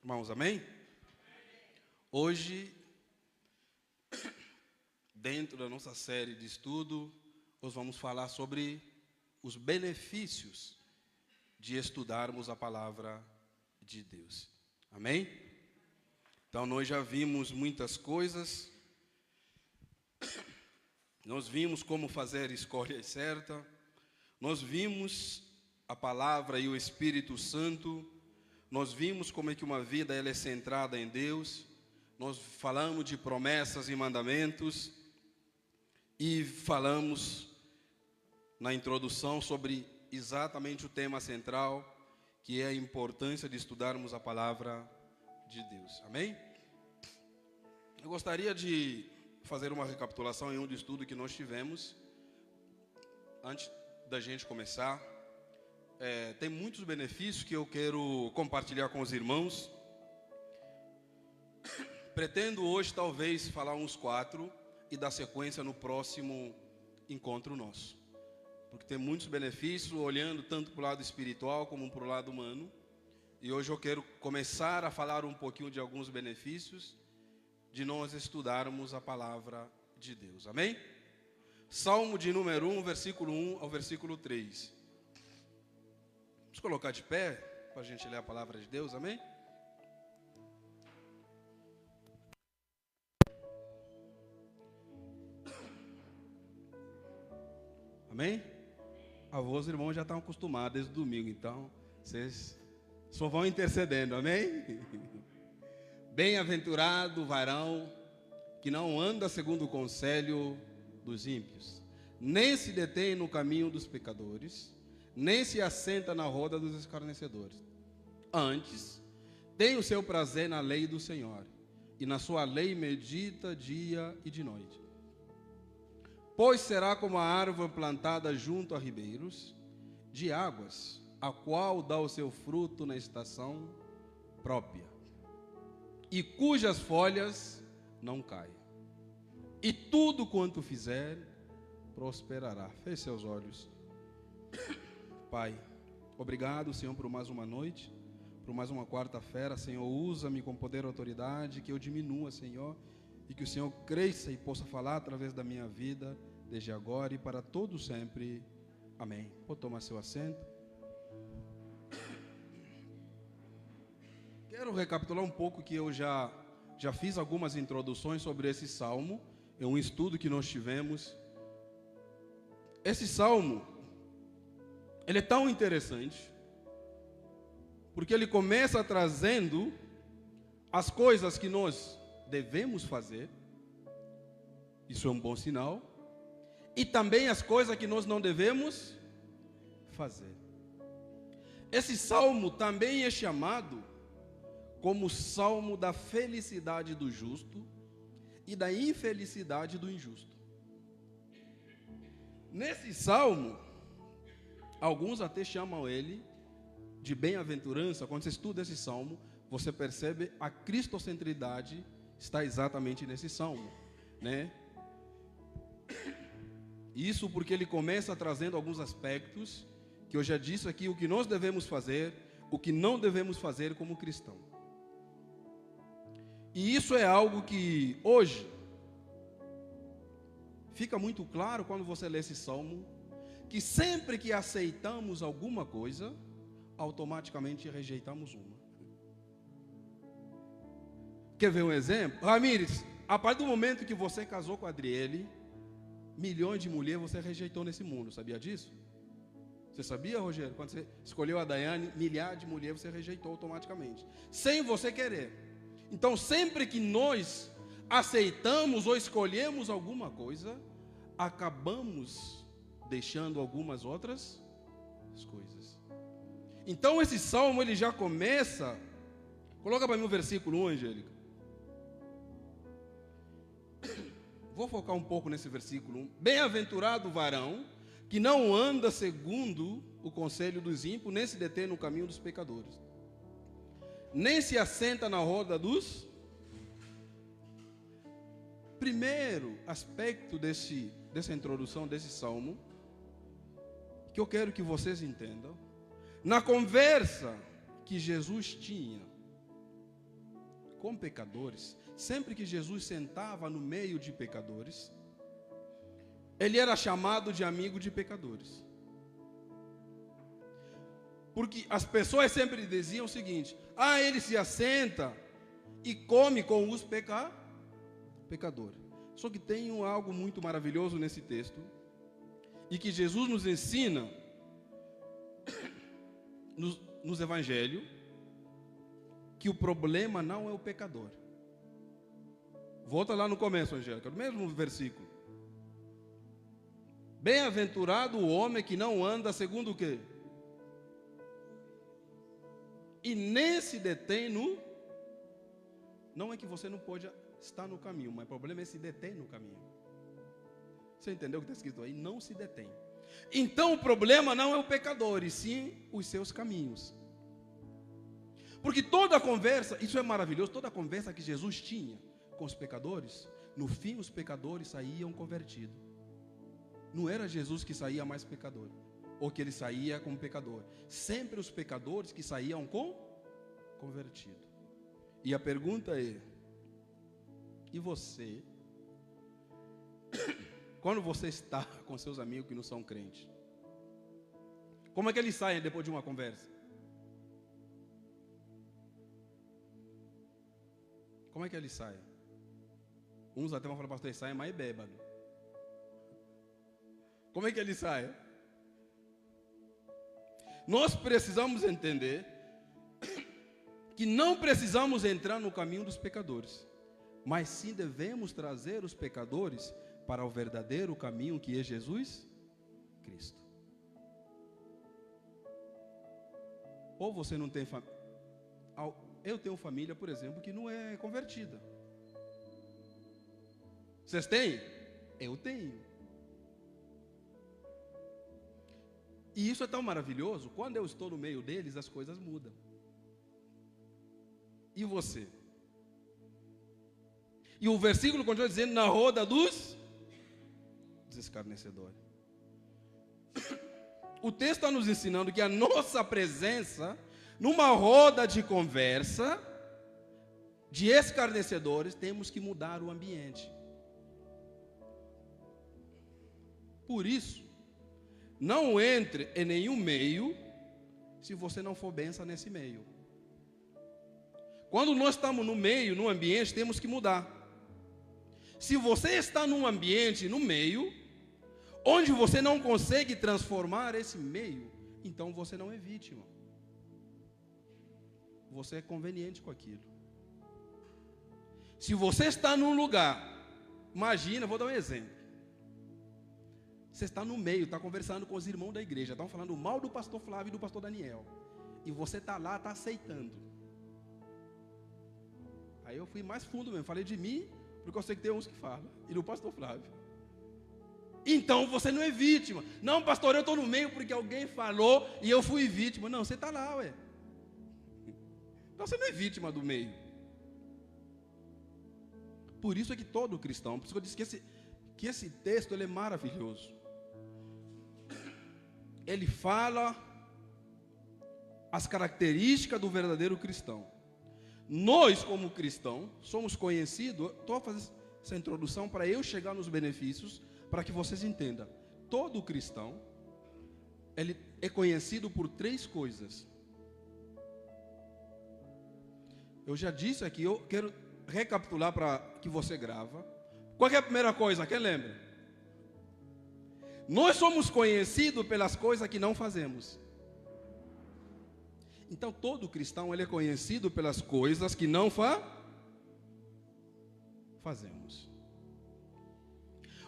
Irmãos, amém? Hoje, dentro da nossa série de estudo, nós vamos falar sobre os benefícios de estudarmos a palavra de Deus. Amém? Então, nós já vimos muitas coisas. Nós vimos como fazer escolhas certas. Nós vimos a palavra e o Espírito Santo. Nós vimos como é que uma vida ela é centrada em Deus. Nós falamos de promessas e mandamentos. E falamos na introdução sobre exatamente o tema central, que é a importância de estudarmos a palavra de Deus. Amém? Eu gostaria de fazer uma recapitulação em um estudo que nós tivemos antes da gente começar. Tem muitos benefícios que eu quero compartilhar com os irmãos. Pretendo hoje talvez falar uns 4 e dar sequência no próximo encontro nosso, porque tem muitos benefícios, olhando tanto para o lado espiritual como para o lado humano. E hoje eu quero começar a falar um pouquinho de alguns benefícios de nós estudarmos a palavra de Deus. Amém? Salmo de número 1, versículo 1 ao versículo 3. Vamos colocar de pé para a gente ler a palavra de Deus, amém? Amém? Avós e irmãos já estão acostumados desde o domingo, então vocês só vão intercedendo, amém? Bem-aventurado o varão que não anda segundo o conselho dos ímpios, nem se detém no caminho dos pecadores, nem se assenta na roda dos escarnecedores. Antes, tem o seu prazer na lei do Senhor, e na sua lei medita dia e de noite. Pois será como a árvore plantada junto a ribeiros de águas, a qual dá o seu fruto na estação própria, e cujas folhas não caem. E tudo quanto fizer, prosperará. Feche seus olhos. Pai, obrigado, Senhor, por mais uma noite, por mais uma quarta-feira. Senhor, usa-me com poder e autoridade, que eu diminua, Senhor, e que o Senhor cresça e possa falar através da minha vida, desde agora e para todo sempre. Amém. Pode tomar seu assento. Quero recapitular um pouco que eu já fiz algumas introduções sobre esse salmo. É um estudo que nós tivemos. Esse salmo, ele é tão interessante, porque ele começa trazendo as coisas que nós devemos fazer. Isso é um bom sinal. E também as coisas que nós não devemos fazer. Esse salmo também é chamado como o salmo da felicidade do justo e da infelicidade do injusto. Nesse salmo, alguns até chamam ele de bem-aventurança. Quando você estuda esse salmo, você percebe a cristocentridade está exatamente nesse salmo, né? Isso porque ele começa trazendo alguns aspectos que eu já disse aqui, o que nós devemos fazer, o que não devemos fazer como cristão. E isso é algo que hoje fica muito claro quando você lê esse salmo, que sempre que aceitamos alguma coisa, automaticamente rejeitamos uma. Quer ver um exemplo? Ramires, a partir do momento que você casou com a Adriele, milhões de mulheres você rejeitou nesse mundo, sabia disso? Você sabia, Rogério? Quando você escolheu a Daiane, milhares de mulheres você rejeitou automaticamente, sem você querer. Então, sempre que nós aceitamos ou escolhemos alguma coisa, acabamos deixando algumas outras coisas. Então, esse salmo ele já começa. Coloca para mim o versículo 1, Angélica. Vou focar um pouco nesse versículo 1. Bem-aventurado o varão que não anda segundo o conselho dos ímpios, nem se detém no caminho dos pecadores, nem se assenta na roda dos. Primeiro aspecto dessa introdução desse salmo, que eu quero que vocês entendam, na conversa que Jesus tinha com pecadores, sempre que Jesus sentava no meio de pecadores, ele era chamado de amigo de pecadores. Porque as pessoas sempre diziam o seguinte: ele se assenta e come com os pecadores. Só que tem algo muito maravilhoso nesse texto, e que Jesus nos ensina nos evangelhos, que o problema não é o pecador. Volta lá no começo, Angélica, no mesmo versículo. Bem-aventurado o homem que não anda segundo o quê? E nem se detém no... Não é que você não pode estar no caminho, mas o problema é se detém no caminho. Você entendeu o que está escrito aí? Não se detém. Então o problema não é o pecador, e sim os seus caminhos. Porque toda a conversa, isso é maravilhoso, toda a conversa que Jesus tinha com os pecadores, no fim os pecadores saíam convertidos. Não era Jesus que saía mais pecador, ou que ele saía como pecador. Sempre os pecadores que saíam convertido. E a pergunta é: e você? Quando você está com seus amigos que não são crentes, como é que eles saem depois de uma conversa? Como é que eles saem? Uns até vão falar: pastor, eles saem mais bêbado. Como é que eles saem? Nós precisamos entender que não precisamos entrar no caminho dos pecadores, mas sim devemos trazer os pecadores para o verdadeiro caminho, que é Jesus Cristo. Ou você não tem família. Eu tenho família, por exemplo, que não é convertida. Vocês têm? Eu tenho. E isso é tão maravilhoso. Quando eu estou no meio deles, as coisas mudam. E você? E o versículo continua dizendo: na roda dos escarnecedores. O texto está nos ensinando que a nossa presença numa roda de conversa de escarnecedores, temos que mudar o ambiente. Por isso, não entre em nenhum meio se você não for benção nesse meio. Quando nós estamos no meio, no ambiente, temos que mudar. Se você está num ambiente, no meio, onde você não consegue transformar esse meio, então você não é vítima. Você é conveniente com aquilo. Se você está num lugar, imagina, vou dar um exemplo. Você está no meio, está conversando com os irmãos da igreja, estão falando mal do pastor Flávio e do pastor Daniel. E você está lá, está aceitando. Aí eu fui mais fundo mesmo, falei de mim, porque eu sei que tem uns que falam, e do pastor Flávio. Então você não é vítima. Não, pastor, eu estou no meio porque alguém falou e eu fui vítima. Não, você está lá, ué. Então você não é vítima do meio. Por isso é que todo cristão, por isso que eu disse que esse texto ele é maravilhoso. Ele fala as características do verdadeiro cristão. Nós, como cristãos, somos conhecidos. Estou a fazer essa introdução para eu chegar nos benefícios, para que vocês entendam. Todo cristão, ele é conhecido por 3 coisas. Eu já disse aqui, eu quero recapitular para que você grava. Qual é a primeira coisa? Quem lembra? Nós somos conhecidos pelas coisas que não fazemos. Então todo cristão ele é conhecido pelas coisas que não fazemos.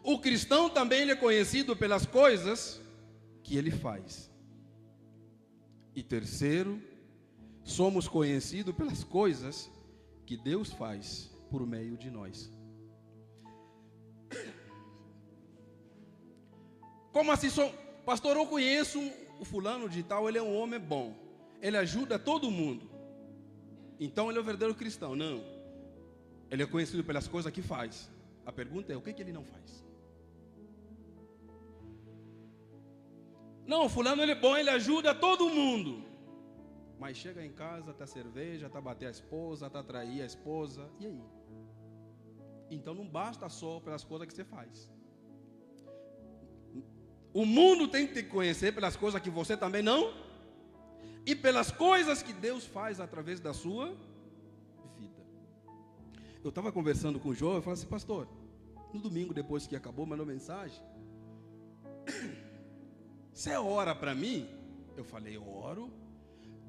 O cristão também ele é conhecido pelas coisas que ele faz. E terceiro, somos conhecidos pelas coisas que Deus faz por meio de nós. Como assim? Pastor, eu conheço o fulano de tal, ele é um homem bom. Ele ajuda todo mundo. Então ele é o verdadeiro cristão. Não. Ele é conhecido pelas coisas que faz. A pergunta é, o que ele não faz? Não, fulano ele é bom, ele ajuda todo mundo. Mas chega em casa, tá cerveja, tá bater a esposa, tá trair a esposa. E aí? Então não basta só pelas coisas que você faz. O mundo tem que te conhecer pelas coisas que você também não. E pelas coisas que Deus faz através da sua vida. Eu estava conversando com o João, eu falei assim, pastor, no domingo depois que acabou, mandou mensagem. Você ora para mim? Eu falei, oro.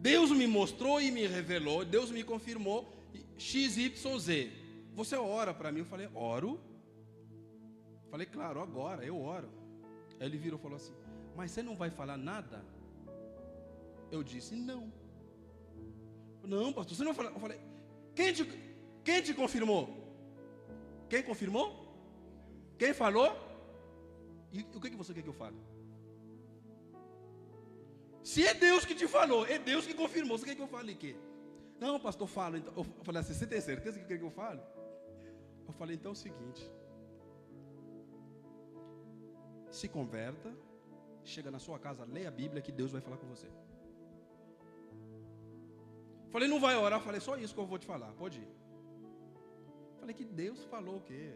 Deus me mostrou e me revelou, Deus me confirmou, XYZ. Você ora para mim? Eu falei, oro. Falei, claro, agora, eu oro. Aí ele virou e falou assim, mas você não vai falar nada? Eu disse, não. Não, pastor, você não vai falar. Eu falei, quem te confirmou? Quem confirmou? Quem falou? E o que você quer que eu fale? Se é Deus que te falou, é Deus que confirmou, você quer que eu fale o quê? Não, pastor, fala. Então, eu falei assim, você tem certeza que quer que eu fale? Eu falei, então é o seguinte. Se converta, chega na sua casa, leia a Bíblia que Deus vai falar com você. Falei, não vai orar? Falei, só isso que eu vou te falar, pode ir. Falei, que Deus falou o quê?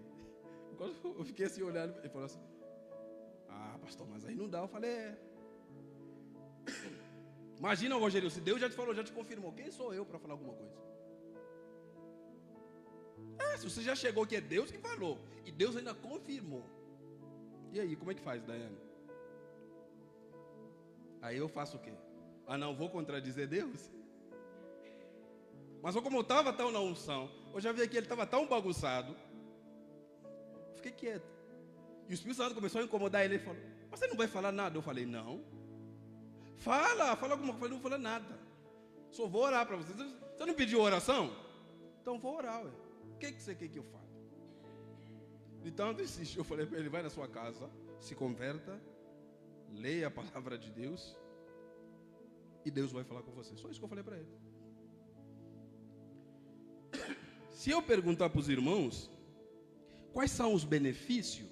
Quando eu fiquei assim olhando, ele falou assim, pastor, mas aí não dá. Eu falei, Imagina, Rogério, se Deus já te falou, já te confirmou, quem sou eu para falar alguma coisa? Se você já chegou que é Deus que falou, e Deus ainda confirmou. E aí, como é que faz, Daiane? Aí eu faço o quê? Não vou contradizer Deus? Mas como eu estava tão na unção, eu já vi que ele estava tão bagunçado, fiquei quieto. E o Espírito Santo começou a incomodar ele, ele falou, mas você não vai falar nada? Eu falei, não. Fala alguma coisa. Eu falei, não vou falar nada. Só vou orar para você. Você não pediu oração? Então vou orar, ué. O que você quer que eu fale? Então eu insisti, eu falei para ele, vai na sua casa, se converta, leia a palavra de Deus, e Deus vai falar com você. Só isso que eu falei para ele. Se eu perguntar para os irmãos, quais são os benefícios?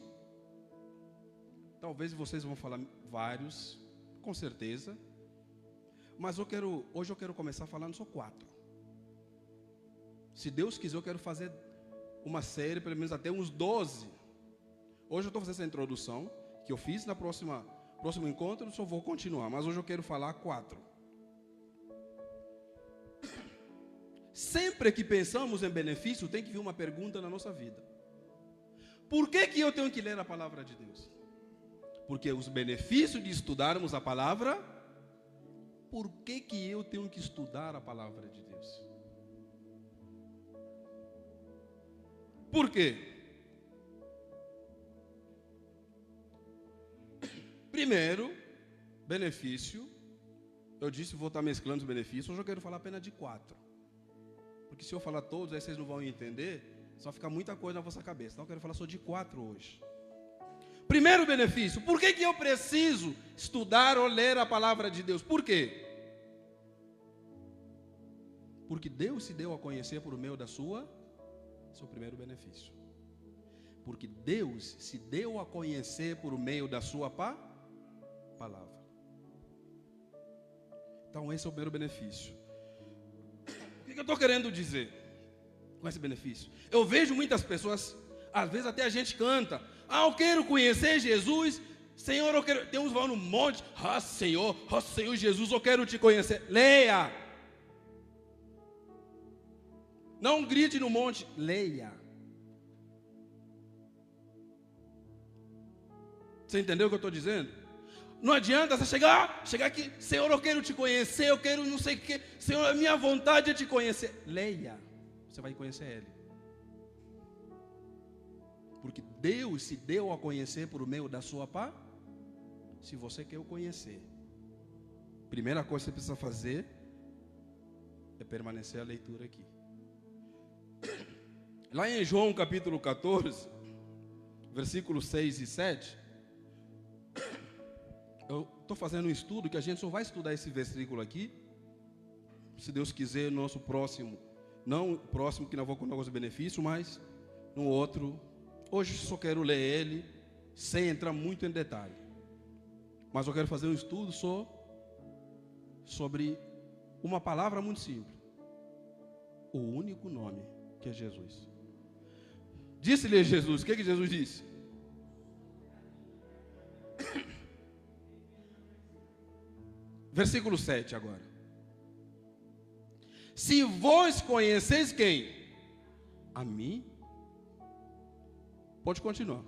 Talvez vocês vão falar vários, com certeza. Mas hoje eu quero começar falando só 4. Se Deus quiser, eu quero fazer uma série, pelo menos até uns 12. Hoje eu estou fazendo essa introdução, que eu fiz na próximo encontro, eu só vou continuar. Mas hoje eu quero falar 4. Sempre que pensamos em benefício, tem que vir uma pergunta na nossa vida. Por que eu tenho que ler a palavra de Deus? Porque os benefícios de estudarmos a palavra, por que eu tenho que estudar a palavra de Deus? Por quê? Primeiro, benefício. Eu disse, vou estar mesclando os benefícios. Hoje eu quero falar apenas de 4. Porque se eu falar todos, aí vocês não vão entender. Só fica muita coisa na vossa cabeça. Então eu quero falar só de 4 hoje. Primeiro benefício. Por que eu preciso estudar ou ler a palavra de Deus? Por quê? Porque Deus se deu a conhecer por meio da seu primeiro benefício. Porque Deus se deu a conhecer por meio da sua palavra. Então esse é o primeiro benefício. O que eu estou querendo dizer com esse benefício? Eu vejo muitas pessoas, às vezes até a gente canta, eu quero conhecer Jesus, Senhor, eu quero, tem uns vão no monte, Senhor Jesus, eu quero te conhecer. Leia. Não grite no monte, leia. Você entendeu o que eu estou dizendo? Não adianta você chegar aqui, Senhor, eu quero te conhecer, eu quero não sei o que, Senhor, a minha vontade é te conhecer. Leia, você vai conhecer Ele. Porque Deus se deu a conhecer por meio da sua palavra. Se você quer o conhecer, primeira coisa que você precisa fazer é permanecer a leitura aqui. Lá em João capítulo 14, versículos 6 e 7, eu estou fazendo um estudo que a gente só vai estudar esse versículo aqui, se Deus quiser, no nosso próximo, não o próximo que não vou contar os benefícios, mas no outro. Hoje só quero ler ele, sem entrar muito em detalhe. Mas eu quero fazer um estudo só sobre Uma palavra muito simples. O único nome, que é Jesus. Disse-lhe Jesus, o que Jesus disse? Versículo 7 agora. Se vós conheceis quem? A mim. Pode continuar.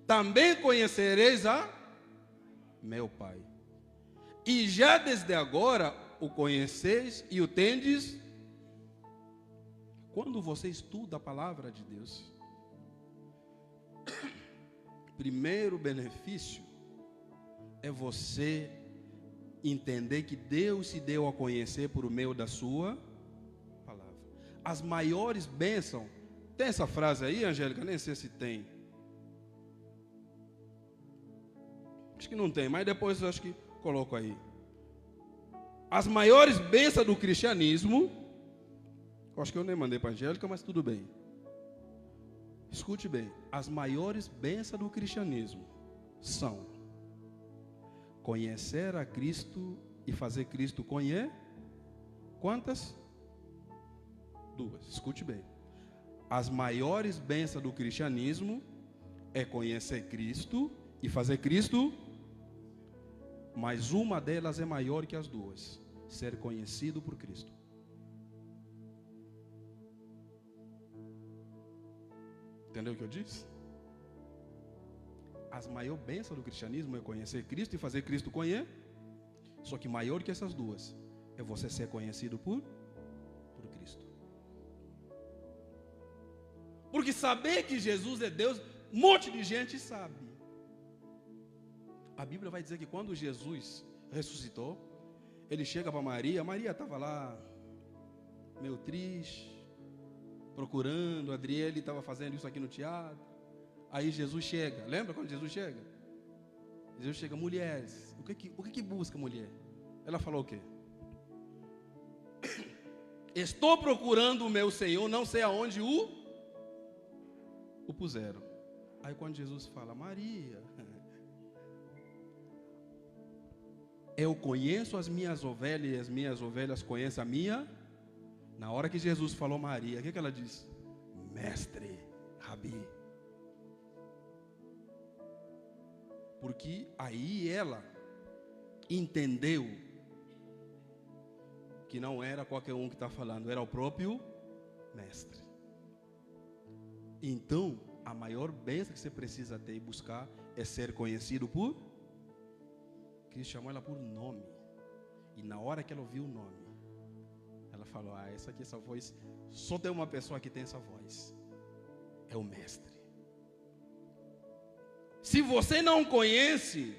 Também conhecereis a meu Pai. E já desde agora o conheceis e o tendes. Quando você estuda a palavra de Deus, primeiro benefício é você entender que Deus se deu a conhecer por meio da sua palavra. As maiores bênçãos, tem essa frase aí, Angélica? Nem sei se tem. Acho que não tem, mas depois eu acho que coloco aí. As maiores bênçãos do cristianismo, acho que eu nem mandei para a Angélica, mas tudo bem. Escute bem, as maiores bênçãos do cristianismo são conhecer a Cristo e fazer Cristo conhecer. Quantas? 2. Escute bem. As maiores bênçãos do cristianismo é conhecer Cristo e fazer Cristo, mas uma delas é maior que as duas: ser conhecido por Cristo. Entendeu o que eu disse? As maiores bênçãos do cristianismo é conhecer Cristo e fazer Cristo conhecer. Só que maior que essas duas é você ser conhecido por Cristo. Porque saber que Jesus é Deus, um monte de gente sabe. A Bíblia vai dizer que quando Jesus ressuscitou, ele chega para Maria. Maria estava lá, meio triste, procurando. Adriele estava fazendo isso aqui no teatro. Aí Jesus chega. Lembra quando Jesus chega? Jesus chega: mulheres, o que busca mulher? Ela falou o quê? Estou procurando o meu Senhor, não sei aonde o puseram. Aí quando Jesus fala: Maria, eu conheço as minhas ovelhas e as minhas ovelhas conhecem a minha. Na hora que Jesus falou Maria, o que ela disse? Mestre, Rabi. Porque aí ela entendeu que não era qualquer um que está falando, era o próprio mestre. Então, a maior bênção que você precisa ter e buscar é ser conhecido por Cristo. Chamou ela por nome. E na hora que ela ouviu o nome, ela falou: essa voz, só tem uma pessoa que tem essa voz, é o mestre. Se você não conhece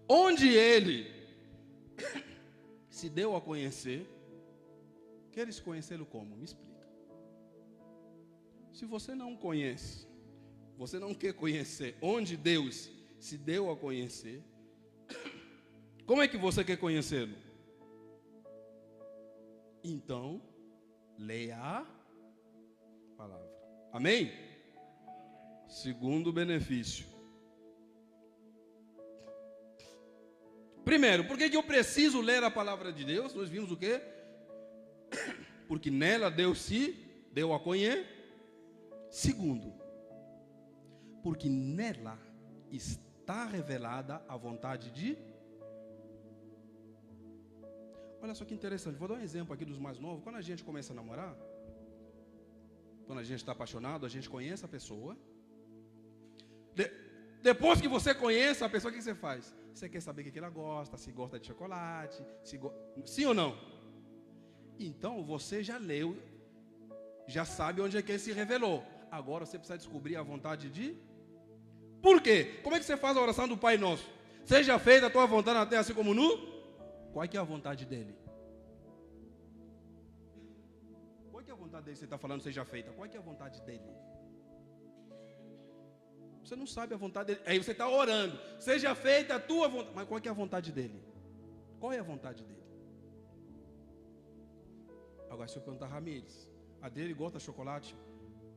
onde ele se deu a conhecer, queres conhecê-lo como? Me explica. Se você não conhece, você não quer conhecer onde Deus se deu a conhecer, como é que você quer conhecê-lo? Então, leia a palavra. Amém? Segundo benefício. Primeiro, por que eu preciso ler a palavra de Deus? Nós vimos o quê? Porque nela Deus se deu a conhecer. Segundo, porque nela está revelada a vontade de. Olha só que interessante, vou dar um exemplo aqui dos mais novos. Quando a gente começa a namorar, quando a gente está apaixonado, a gente conhece a pessoa. Depois que você conhece a pessoa, o que você faz? Você quer saber o que ela gosta, se gosta de chocolate, sim ou não? Então você já leu, já sabe onde é que ele se revelou. Agora você precisa descobrir a vontade de. Por quê? Como é que você faz a oração do Pai Nosso? Seja feita a tua vontade na terra assim como no. Qual é que é a vontade dele? Qual é que é a vontade dele? Você está falando seja feita. Qual é que é a vontade dele? Você não sabe a vontade dele. Aí você está orando. Seja feita a tua vontade. Mas qual é que é a vontade dele? Qual é a vontade dele? Agora se eu perguntar a Ramires, a dele gosta de chocolate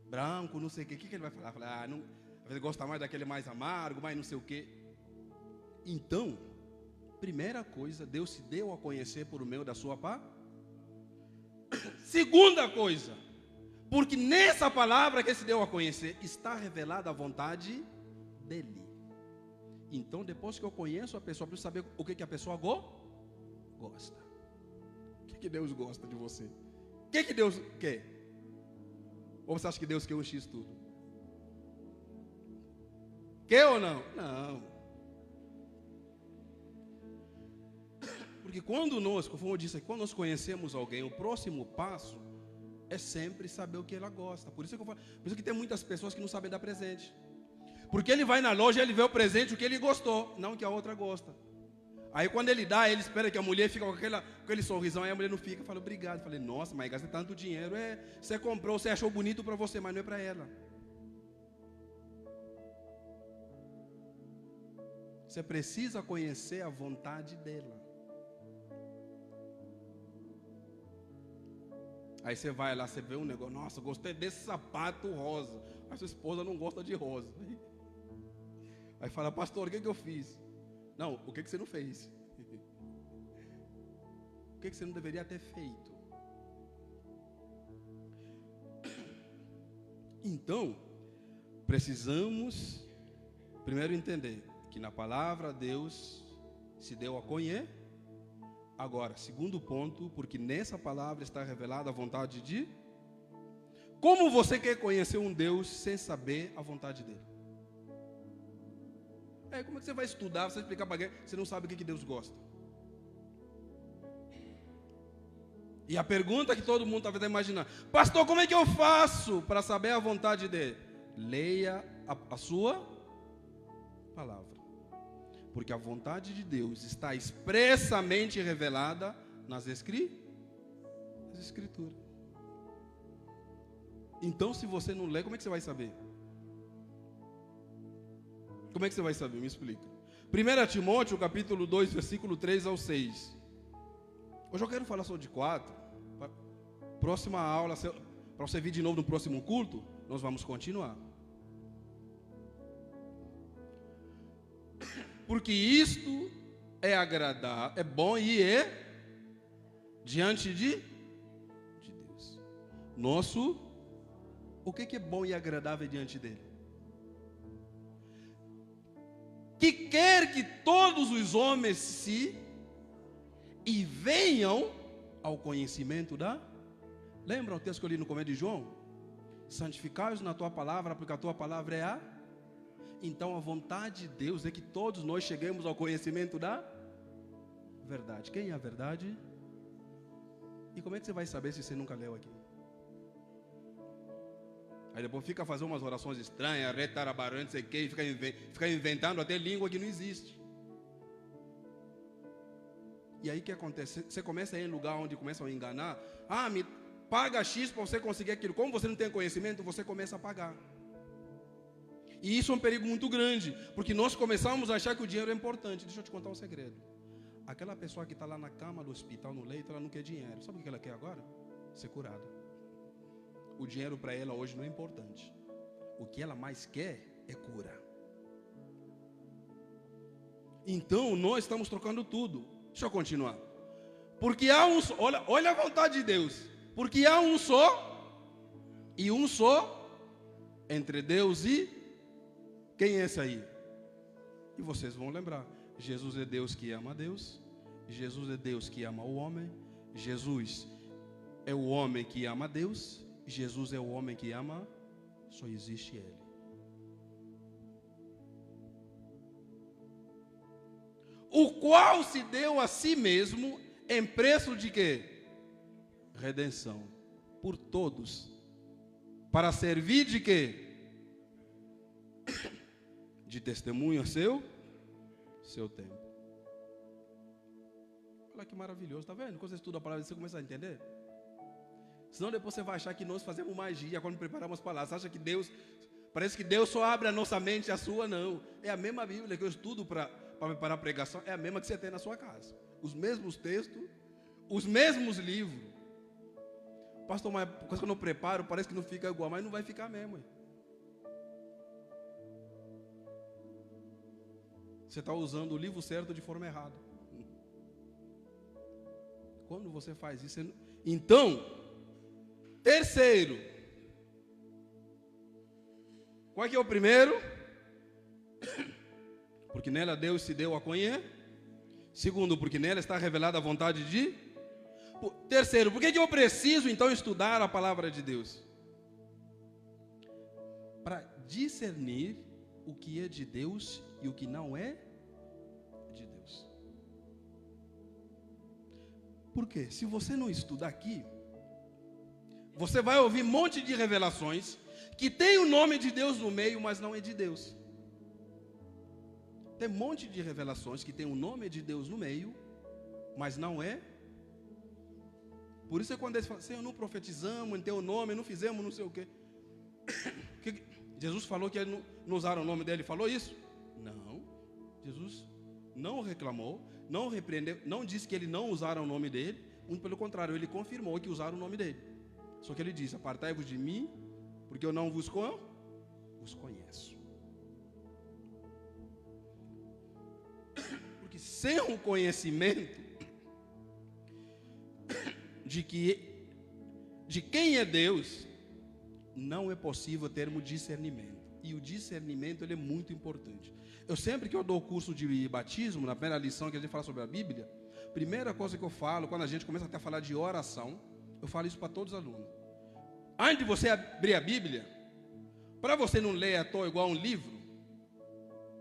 branco, não sei o que ele vai falar? Falar, às vezes gosta mais daquele mais amargo, mais não sei o que. Então, Primeira coisa, Deus se deu a conhecer por meio da sua palavra. Segunda coisa, porque nessa palavra que se deu a conhecer, está revelada a vontade dele. Então, depois que eu conheço a pessoa, eu preciso saber o que a pessoa gosta. O que Deus gosta de você? O que Deus quer? Ou você acha que Deus quer um X tudo? Quer ou não? Não. Porque quando nós, como eu disse aqui, quando nós conhecemos alguém, o próximo passo é sempre saber o que ela gosta. Por isso que eu falo, por isso que tem muitas pessoas que não sabem dar presente. Porque ele vai na loja, ele vê o presente, o que ele gostou, não o que a outra gosta. Aí quando ele dá, ele espera que a mulher fique com aquele sorrisão, aí a mulher não fica, fala obrigado. Eu falei, nossa, mas gasta tanto dinheiro, você comprou, você achou bonito para você, mas não é para ela. Você precisa conhecer a vontade dela. Aí você vai lá, você vê um negócio, nossa, gostei desse sapato rosa. A sua esposa não gosta de rosa. Aí fala, pastor, o que eu fiz? Não, o que você não fez? O que você não deveria ter feito? Então, precisamos primeiro entender que na palavra Deus se deu a conhecer. Agora, segundo ponto, porque nessa palavra está revelada a vontade de... Como você quer conhecer um Deus sem saber a vontade dele? Como é que você vai estudar, você vai explicar para alguém, você não sabe o que Deus gosta? E a pergunta que todo mundo talvez está imaginando, pastor, como é que eu faço para saber a vontade dele? Leia a sua palavra. Porque a vontade de Deus está expressamente revelada nas Escrituras. Então, se você não lê, como é que você vai saber? Como é que você vai saber? Me explica. 1 Timóteo, capítulo 2, versículo 3 ao 6. Hoje eu quero falar só de 4. Próxima aula, para você vir de novo no próximo culto, nós vamos continuar. Porque isto é agradável, é bom e é diante de Deus. O que é bom e agradável diante dele? Que quer que todos os homens venham ao conhecimento da... Lembra o texto que eu li no começo de João? Santificai-os na tua palavra, porque a tua palavra é a... Então a vontade de Deus é que todos nós cheguemos ao conhecimento da verdade. Quem é a verdade? E como é que você vai saber se você nunca leu aqui? Aí depois fica fazendo umas orações estranhas, retarabarante, não sei o que, fica inventando até língua que não existe. E aí o que acontece? Você começa a ir em lugar onde começam a enganar. Me paga X para você conseguir aquilo. Como você não tem conhecimento, você começa a pagar. E isso é um perigo muito grande, porque nós começamos a achar que o dinheiro é importante. Deixa eu te contar um segredo. Aquela pessoa que está lá na cama do hospital, no leito, ela não quer dinheiro. Sabe o que ela quer agora? Ser curada. O dinheiro para ela hoje não é importante. O que ela mais quer é cura. Então nós estamos trocando tudo. Deixa eu continuar. Porque há um só, olha a vontade de Deus. Porque há um só, e um só entre Deus e... Quem é esse aí? E vocês vão lembrar. Jesus é Deus que ama a Deus. Jesus é Deus que ama o homem. Jesus é o homem que ama a Deus. Jesus é o homem que ama. Só existe Ele. O qual se deu a si mesmo em preço de quê? Redenção. Por todos. Para servir de quê? De testemunho a seu tempo. Olha que maravilhoso, tá vendo? Quando você estuda a palavra, você começa a entender. Senão depois você vai achar que nós fazemos magia quando preparamos as palavras. Você acha que Deus, parece que Deus só abre a nossa mente, a sua não. É a mesma Bíblia que eu estudo para preparar a pregação, é a mesma que você tem na sua casa. Os mesmos textos, os mesmos livros. Pastor, mas quando eu não preparo, parece que não fica igual, mas não vai ficar mesmo. Você está usando o livro certo de forma errada. Quando você faz isso, então, terceiro, qual é que é o primeiro? Porque nela Deus se deu a conhecer. Segundo, porque nela está revelada a vontade de. Terceiro, por que eu preciso então estudar a palavra de Deus? Para discernir o que é de Deus e o que não é de Deus. Por quê? Se você não estudar aqui, você vai ouvir um monte de revelações que tem o nome de Deus no meio, mas não é de Deus. Tem um monte de revelações que tem o nome de Deus no meio, mas não é. Por isso é quando eles falam, Senhor, não profetizamos em teu nome, não fizemos não sei o quê. Jesus falou que eles não usaram o nome dele, falou isso? Não. Jesus não reclamou, não repreendeu, não disse que ele não usaram o nome dele. Muito pelo contrário, ele confirmou que usaram o nome dele. Só que ele disse, apartai-vos de mim, porque eu não vos conheço. Porque sem o conhecimento de quem é Deus, não é possível termos discernimento. E o discernimento ele é muito importante. Eu sempre que eu dou o curso de batismo, na primeira lição que a gente fala sobre a Bíblia, primeira coisa que eu falo, quando a gente começa até a falar de oração, eu falo isso para todos os alunos. Antes de você abrir a Bíblia, para você não ler à toa igual um livro,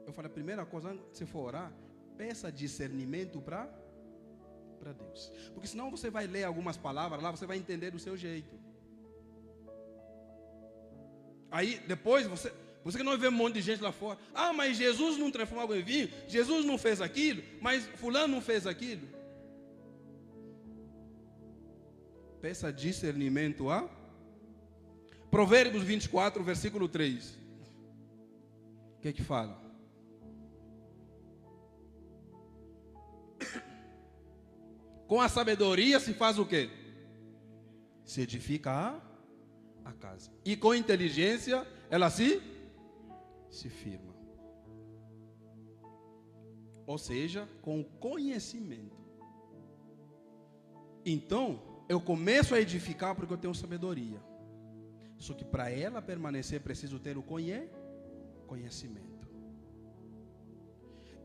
eu falo, a primeira coisa, antes de você for orar, peça discernimento para Deus. Porque senão você vai ler algumas palavras lá, você vai entender do seu jeito. Aí depois você que não vê um monte de gente lá fora, mas Jesus não transformou água em vinho, Jesus não fez aquilo, mas fulano não fez aquilo. Peça discernimento a Provérbios 24, versículo 3. O que é que fala? Com a sabedoria se faz o quê? Se edifica a casa. E com inteligência ela se firma. Ou seja, com conhecimento. Então, eu começo a edificar porque eu tenho sabedoria. Só que para ela permanecer, preciso ter o conhecimento.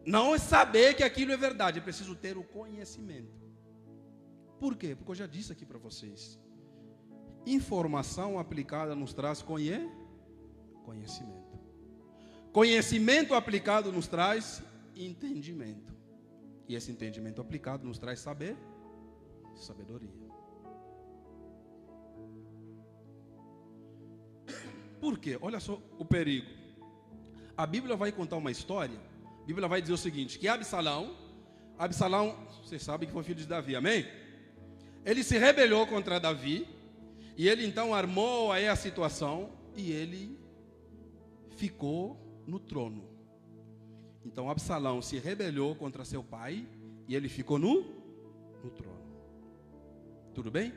Não é saber que aquilo é verdade, eu preciso ter o conhecimento. Por quê? Porque eu já disse aqui para vocês. Informação aplicada nos traz conhecimento. Conhecimento aplicado nos traz entendimento. E esse entendimento aplicado nos traz sabedoria. Por quê? Olha só o perigo. A Bíblia vai contar uma história. A Bíblia vai dizer o seguinte, que Absalão, vocês sabem que foi filho de Davi, amém? Ele se rebelou contra Davi, e ele então armou aí a situação, e ele ficou no trono. Então Absalão se rebelou contra seu pai, e ele ficou no trono. Tudo bem?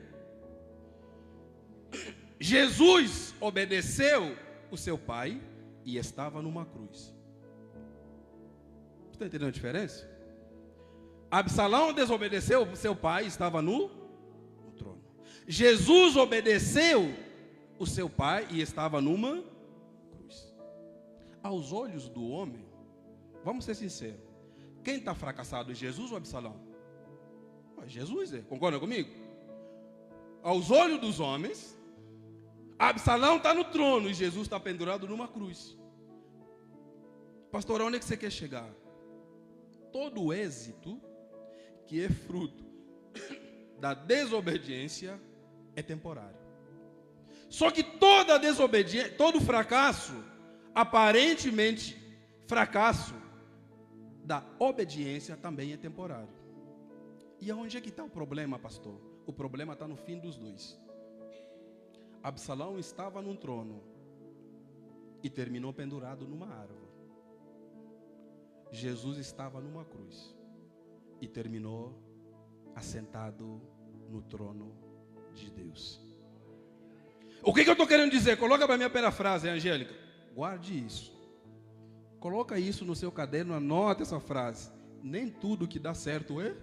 Jesus obedeceu o seu pai e estava numa cruz. Você está entendendo a diferença? Absalão desobedeceu o seu pai e estava no trono. Jesus obedeceu o seu pai e estava numa cruz. Aos olhos do homem, vamos ser sinceros, quem está fracassado, Jesus ou Absalão? Jesus, concorda comigo? Aos olhos dos homens, Absalão está no trono e Jesus está pendurado numa cruz. Pastor, onde é que você quer chegar? Todo êxito que é fruto da desobediência é temporário. Só que toda desobediência, todo fracasso, aparentemente fracasso da obediência também é temporário. E aonde é que está o problema, pastor? O problema está no fim dos dois. Absalão estava num trono e terminou pendurado numa árvore. Jesus estava numa cruz e terminou assentado no trono de Deus. O que eu estou querendo dizer? Coloca para mim a primeira frase, Angélica. Guarde isso. Coloca isso no seu caderno, anota essa frase. Nem tudo que dá certo é.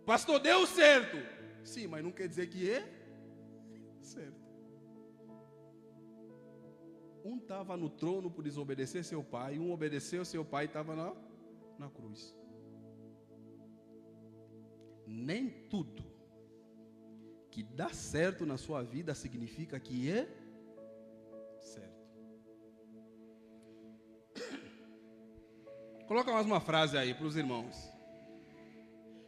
Pastor, deu certo. Sim, mas não quer dizer que é certo. Um estava no trono por desobedecer seu pai, um obedeceu seu pai e estava na cruz. Nem tudo que dá certo na sua vida significa que é certo. Coloca mais uma frase aí para os irmãos.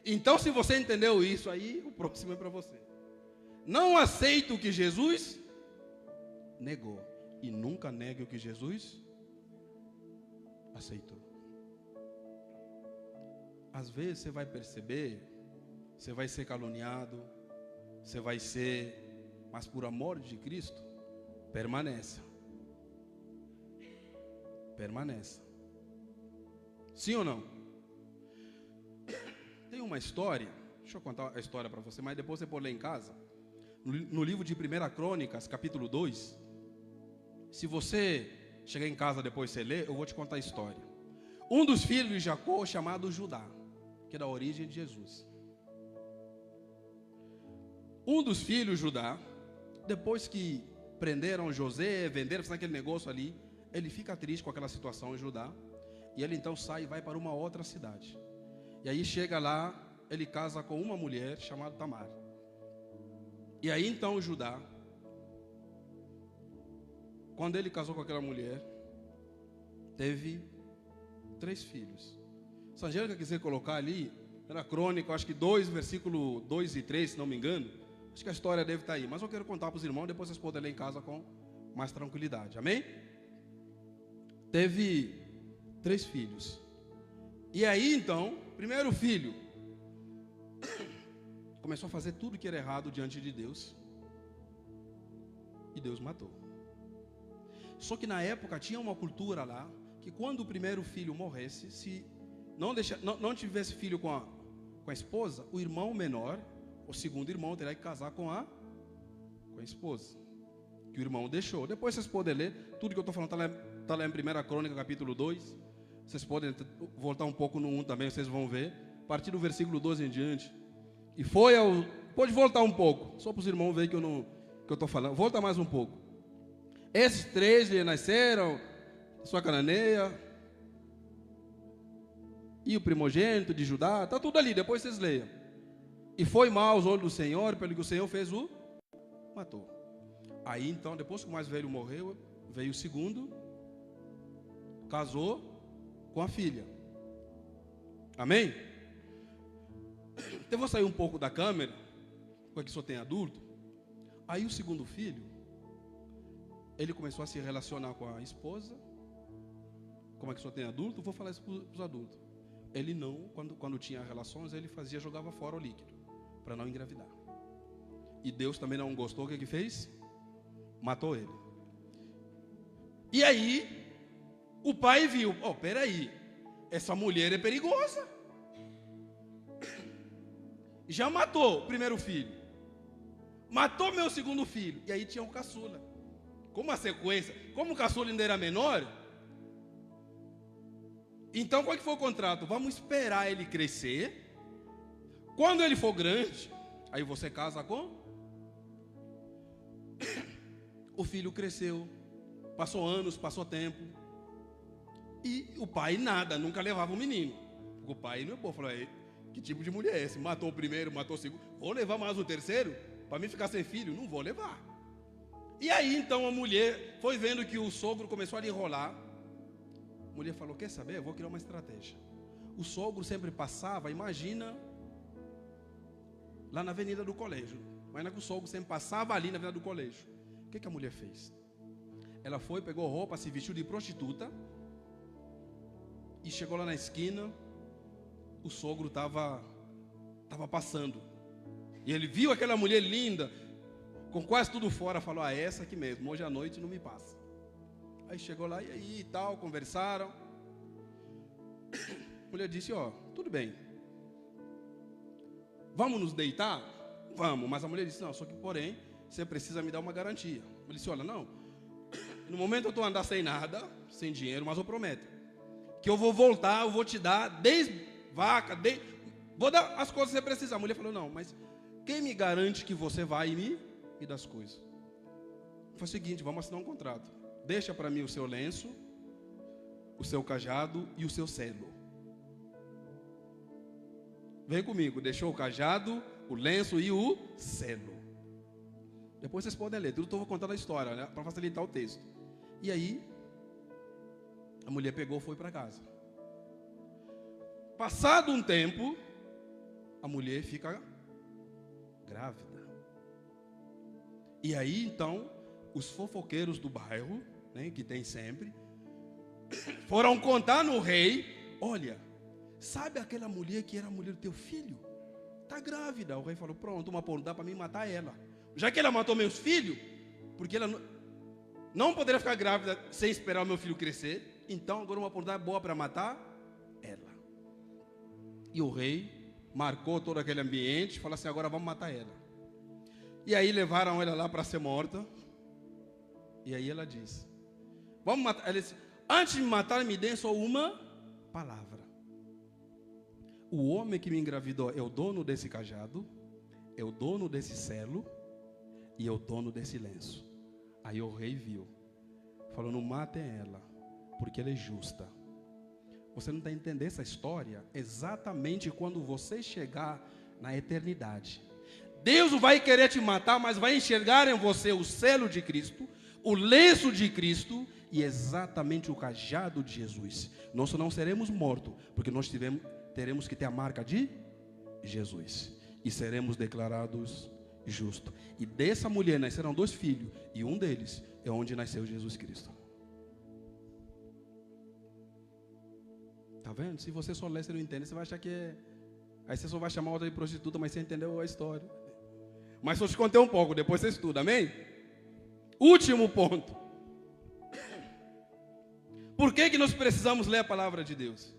Então, se você entendeu isso aí, o próximo é para você. Não aceite o que Jesus negou. E nunca negue o que Jesus aceitou. Às vezes você vai perceber, você vai ser caluniado, você vai ser, mas por amor de Cristo, permaneça. Permaneça. Sim ou não? Tem uma história, deixa eu contar a história para você, mas depois você pode ler em casa. No livro de 1 Crônicas, capítulo 2, se você chegar em casa depois você ler, eu vou te contar a história. Um dos filhos de Jacó, chamado Judá, que é da origem de Jesus. Um dos filhos, Judá, depois que prenderam José, venderam, fizeram aquele negócio ali, ele fica triste com aquela situação em Judá, e ele então sai e vai para uma outra cidade. E aí chega lá, ele casa com uma mulher chamada Tamar. E aí então Judá, quando ele casou com aquela mulher, teve 3 filhos. Se a Angélica quiser colocar ali, na Crônica, acho que 2, versículo 2 e 3, se não me engano, acho que a história deve estar aí. Mas eu quero contar para os irmãos, depois vocês podem ler em casa com mais tranquilidade. Amém? Teve 3 filhos. E aí então, primeiro filho começou a fazer tudo que era errado diante de Deus. E Deus matou. Só que na época tinha uma cultura lá, que quando o primeiro filho morresse, se não tivesse filho com a esposa, o irmão menor, o segundo irmão, terá que casar com a esposa, que o irmão deixou. Depois vocês podem ler, tudo que eu estou falando está lá em 1 Crônica, capítulo 2. Vocês podem voltar um pouco no 1 também, vocês vão ver. A partir do versículo 12 em diante. E pode voltar um pouco, só para os irmãos verem que eu estou falando. Volta mais um pouco. Esses 3 lhe nasceram, sua cananeia, e o primogênito de Judá, está tudo ali, depois vocês leiam. E foi mal aos olhos do Senhor, pelo que o Senhor fez, matou. Aí então, depois que o mais velho morreu, veio o segundo, casou com a filha. Amém? Então eu vou sair um pouco da câmera, porque só tem adulto. Aí o segundo filho, ele começou a se relacionar com a esposa. Como é que só tem adulto? Vou falar isso para os adultos. Ele não, quando tinha relações, ele jogava fora o líquido, para não engravidar. E Deus também não gostou, o que fez? Matou ele. E aí, o pai viu, peraí, essa mulher é perigosa. Já matou o primeiro filho, matou meu segundo filho, e aí tinha um caçula. Como a sequência, como o caçula ainda era menor, então qual que foi o contrato? Vamos esperar ele crescer. Quando ele for grande, aí você casa com. O filho cresceu, passou anos, passou tempo, e o pai nunca levava o menino. Porque o pai não é bom, falou, que tipo de mulher é esse? Matou o primeiro, matou o segundo, vou levar mais o terceiro? Para mim ficar sem filho? Não vou levar. E aí então a mulher foi vendo que o sogro começou a enrolar. A mulher falou, quer saber? Eu vou criar uma estratégia. O sogro sempre passava, imagina, lá na avenida do colégio. Imagina que o sogro sempre passava ali na avenida do colégio. O que a mulher fez? Ela foi, pegou roupa, se vestiu de prostituta e chegou lá na esquina. O sogro estava passando. E ele viu aquela mulher linda, com quase tudo fora, falou, essa aqui mesmo, hoje à noite não me passa. Aí chegou lá, e aí tal, conversaram. A mulher disse, tudo bem, vamos nos deitar? Vamos, mas a mulher disse, não, só que porém, você precisa me dar uma garantia. Ele disse, olha, não, no momento eu estou andando sem nada, sem dinheiro, mas eu prometo, que eu vou voltar, eu vou te dar 10 vacas, Vou dar as coisas que você precisa. A mulher falou, não, mas quem me garante que você vai me dar as coisas? Foi o seguinte, vamos assinar um contrato. Deixa para mim o seu lenço, o seu cajado e o seu selo. Vem comigo, deixou o cajado, o lenço e o selo. Depois vocês podem ler, tudo eu vou contando a história, né, para facilitar o texto. E aí, a mulher pegou e foi para casa. Passado um tempo, a mulher fica grávida. E aí, então, os fofoqueiros do bairro, né, que tem sempre, foram contar no rei, olha, sabe aquela mulher que era a mulher do teu filho? Está grávida. O rei falou, pronto, uma oportunidade para mim matar ela. Já que ela matou meus filhos, porque ela não poderia ficar grávida sem esperar o meu filho crescer, então agora uma oportunidade boa para matar ela. E o rei marcou todo aquele ambiente, falou assim, agora vamos matar ela. E aí levaram ela lá para ser morta. E aí ela disse, vamos matar. Ela disse, antes de me matar, me dê só uma palavra. O homem que me engravidou é o dono desse cajado, é o dono desse selo e é o dono desse lenço. Aí o rei viu, falou, não matem ela, porque ela é justa. Você não está entendendo essa história? Exatamente quando você chegar na eternidade, Deus vai querer te matar, mas vai enxergar em você o selo de Cristo, o lenço de Cristo e exatamente o cajado de Jesus. Nós não seremos mortos, porque nós teremos que ter a marca de Jesus e seremos declarados justos. E dessa mulher nascerão 2 filhos, e um deles é onde nasceu Jesus Cristo. Tá vendo? Se você só lê, você não entende, você vai achar que é... Aí você só vai chamar outra de prostituta, mas você entendeu a história. Mas só te contei um pouco, depois você estuda, amém? Último ponto. Por que nós precisamos ler a palavra de Deus?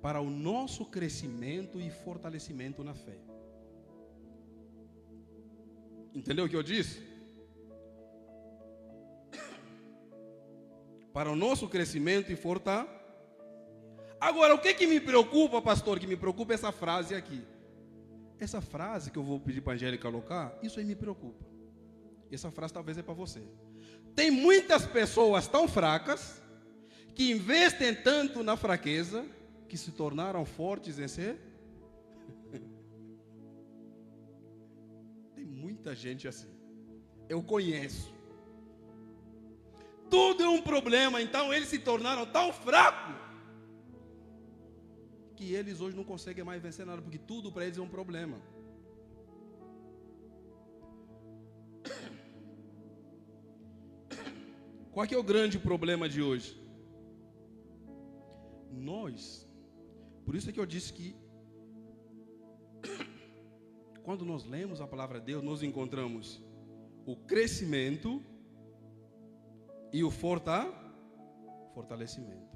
Para o nosso crescimento e fortalecimento na fé. Entendeu o que eu disse? Para o nosso crescimento e fortalecimento. Agora, o que me preocupa, pastor? Que me preocupa essa frase aqui. Essa frase que eu vou pedir para a Angélica colocar, isso aí me preocupa. Essa frase talvez é para você. Tem muitas pessoas tão fracas que investem tanto na fraqueza que se tornaram fortes em ser. Tem muita gente assim. Eu conheço. Tudo é um problema, então eles se tornaram tão fracos que eles hoje não conseguem mais vencer nada, porque tudo para eles é um problema. Qual que é o grande problema de hoje? Por isso é que eu disse que quando nós lemos a palavra de Deus, nós encontramos o crescimento e o fortalecimento.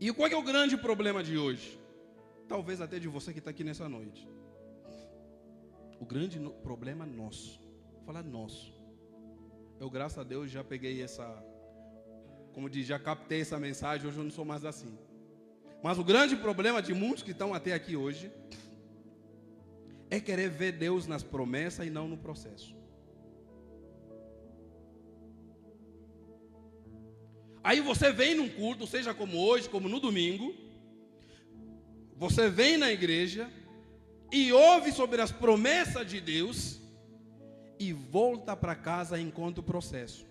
E qual que é o grande problema de hoje? Talvez até de você que está aqui nessa noite. O grande problema nosso, vou falar nosso. Eu, graças a Deus, já peguei como diz, já captei essa mensagem, hoje eu não sou mais assim. Mas o grande problema de muitos que estão até aqui hoje é querer ver Deus nas promessas e não no processo. Aí você vem num culto, seja como hoje, como no domingo, você vem na igreja e ouve sobre as promessas de Deus e volta para casa e encontra o processo.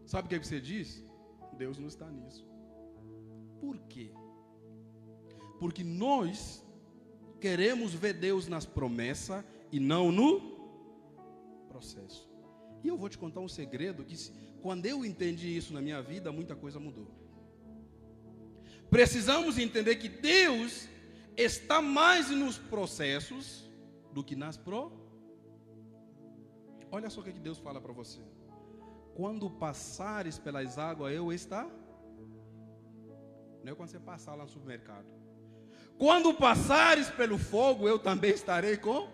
Sabe o que você diz? Deus não está nisso. Por quê? Porque nós queremos ver Deus nas promessas e não no processo. E eu vou te contar um segredo que quando eu entendi isso na minha vida, muita coisa mudou. Precisamos entender que Deus está mais nos processos do que nas Olha só o que Deus fala para você. Quando passares pelas águas, eu estarei. Não é quando você passar lá no supermercado. Quando passares pelo fogo, eu também estarei com.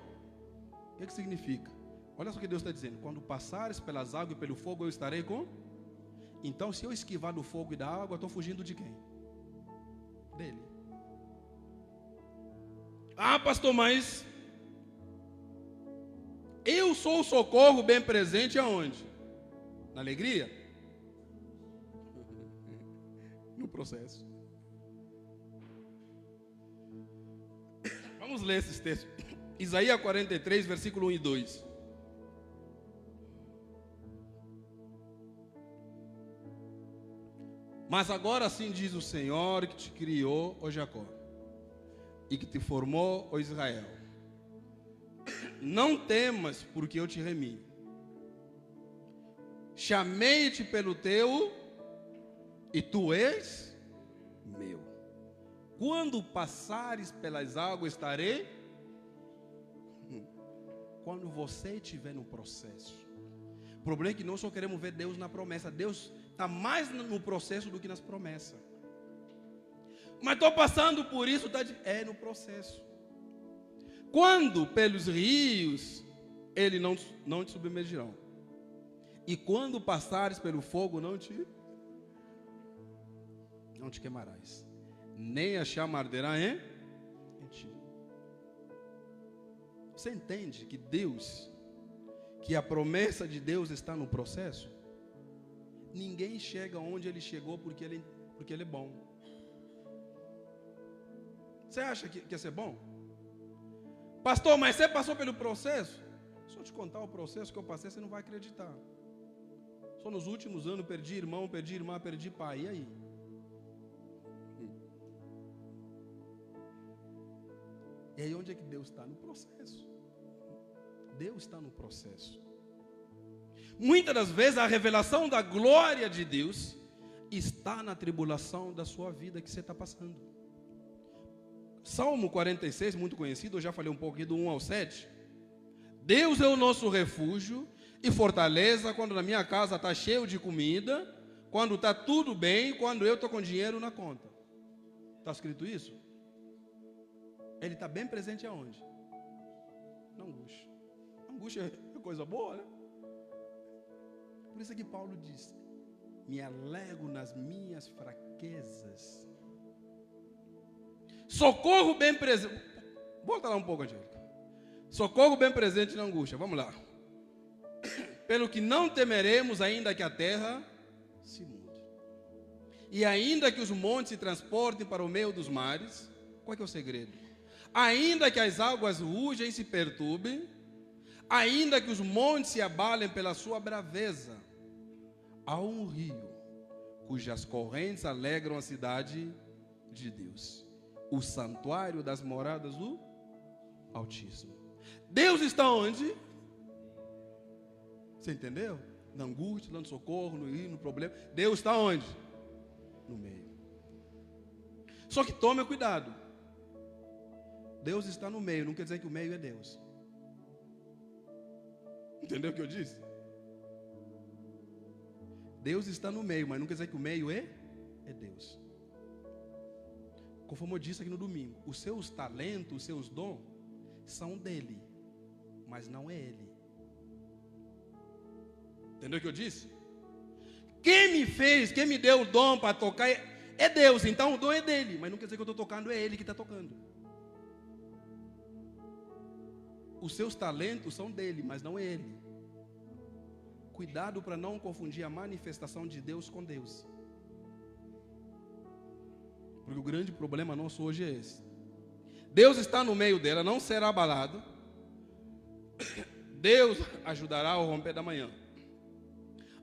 O que significa? Olha só o que Deus está dizendo. Quando passares pelas águas e pelo fogo, eu estarei com. Então, se eu esquivar do fogo e da água, estou fugindo de quem? Dele. Ah, pastor, mas eu sou o socorro bem presente aonde? Na alegria? No processo. Vamos ler esses textos. Isaías 43, versículo 1 e 2. Mas agora assim diz o Senhor que te criou, ó Jacó, e que te formou, ó Israel. Não temas, porque eu te remi. Chamei-te pelo teu, e tu és meu. Quando passares pelas águas, estarei. Quando você estiver no processo. O problema é que nós só queremos ver Deus na promessa. Deus está mais no processo do que nas promessas. Mas estou passando por isso, é no processo. Quando pelos rios, ele não te submergirão. E quando passares pelo fogo, não te queimarás. Nem a chama arderá em ti. Você entende que a promessa de Deus está no processo? Ninguém chega onde ele chegou porque ele é bom. Você acha que ia ser bom? Pastor, mas você passou pelo processo? Se eu te contar o processo que eu passei, você não vai acreditar. Só nos últimos anos perdi irmão, perdi irmã, perdi pai. E aí? E aí onde é que Deus está? No processo. Deus está no processo. Muitas das vezes a revelação da glória de Deus está na tribulação da sua vida que você está passando. Salmo 46, muito conhecido, eu já falei um pouco aqui do 1 ao 7. Deus é o nosso refúgio e fortaleza quando na minha casa está cheio de comida, quando está tudo bem, quando eu estou com dinheiro na conta. Está escrito isso? Ele está bem presente aonde? Na angústia. A angústia é coisa boa, né? Por isso é que Paulo diz: me alegro nas minhas fraquezas. Socorro bem presente. Volta lá um pouco, Angélica. Socorro bem presente na angústia. Vamos lá. Pelo que não temeremos, ainda que a terra se mude, e ainda que os montes se transportem para o meio dos mares. Qual é que é o segredo? Ainda que as águas rugem e se perturbem, ainda que os montes se abalem pela sua braveza, há um rio cujas correntes alegram a cidade de Deus, o santuário das moradas do Altíssimo. Deus está onde? Você entendeu? Na angústia, no socorro, no rio, no problema. Deus está onde? No meio. Só que tome cuidado. Deus está no meio, não quer dizer que o meio é Deus. Entendeu o que eu disse? Deus está no meio, mas não quer dizer que o meio é Deus. Conforme eu disse aqui no domingo, os seus talentos, os seus dons são dele, mas não é ele. Entendeu o que eu disse? Quem me fez, quem me deu o dom para tocar é Deus, então o dom é dele, mas não quer dizer que eu estou tocando, é ele que está tocando. Os seus talentos são dele, mas não é ele. Cuidado para não confundir a manifestação de Deus com Deus. Porque o grande problema nosso hoje é esse. Deus está no meio dela, não será abalado. Deus ajudará ao romper da manhã.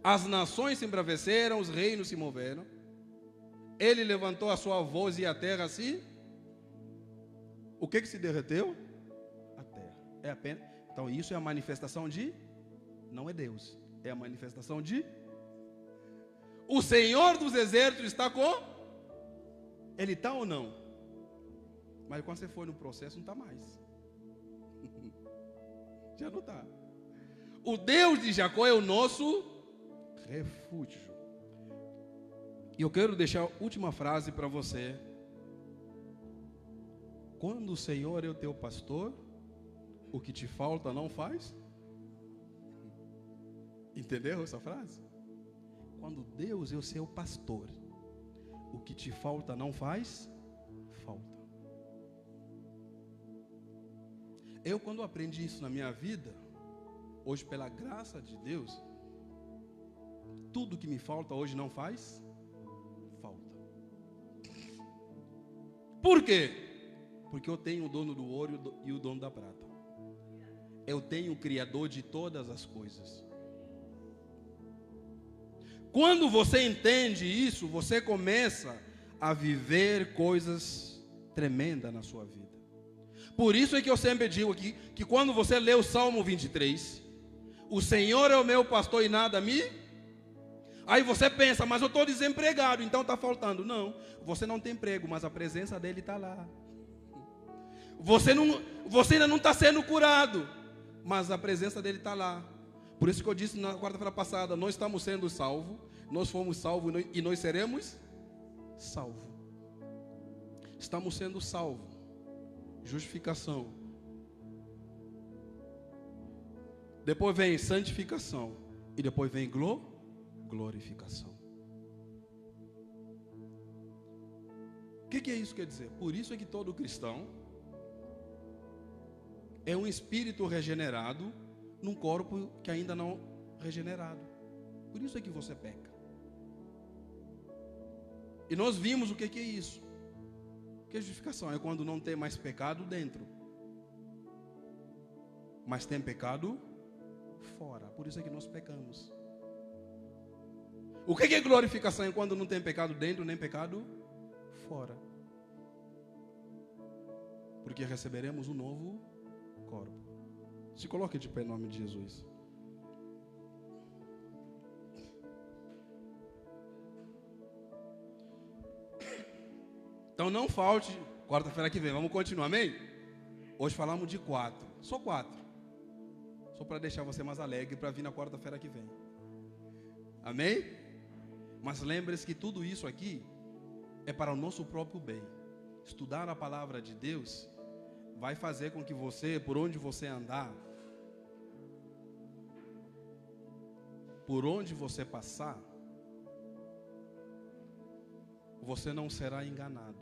As nações se embraveceram, os reinos se moveram. Ele levantou a sua voz e a terra se... O que se derreteu? A terra. É apenas... Então isso é a manifestação de... Não é Deus. É a manifestação de... O Senhor dos exércitos está com... Ele está ou não? Mas quando você for no processo, não está mais. Já não está. O Deus de Jacó é o nosso refúgio. E eu quero deixar a última frase para você. Quando o Senhor é o teu pastor, o que te falta não faz? Entendeu essa frase? quando Deus é o seu pastor, o que te falta não faz falta. Eu, quando aprendi isso na minha vida, hoje, pela graça de Deus, tudo que me falta hoje não faz falta. Por quê? Porque eu tenho o dono do ouro e o dono da prata. Eu tenho o Criador de todas as coisas. Quando você entende isso, você começa a viver coisas tremendas na sua vida. Por isso é que eu sempre digo aqui, que quando você lê o Salmo 23, o Senhor é o meu pastor e nada me... Aí você pensa, mas eu estou desempregado, então está faltando. Não, você não tem emprego, mas a presença dele está lá. Você ainda não está sendo curado, mas a presença dele está lá. Por isso que eu disse na quarta-feira passada, nós estamos sendo salvos, nós fomos salvos e nós seremos salvos. Estamos sendo salvos. Justificação. Depois vem santificação. E depois vem glorificação. O que é isso que quer dizer? Por isso é que todo cristão é um espírito regenerado num corpo que ainda não regenerado. Por isso é que você peca. E nós vimos o que é isso. O que é justificação? É quando não tem mais pecado dentro, mas tem pecado fora. Por isso é que nós pecamos. O que é glorificação? É quando não tem pecado dentro nem pecado fora. Porque receberemos um novo corpo. Se coloque de pé em nome de Jesus. Então não falte quarta-feira que vem. Vamos continuar, amém? Hoje falamos de 4. Só 4. Só para deixar você mais alegre para vir na quarta-feira que vem. Amém? Mas lembre-se que tudo isso aqui é para o nosso próprio bem. Estudar a palavra de Deus vai fazer com que você, por onde você andar, por onde você passar, você não será enganado.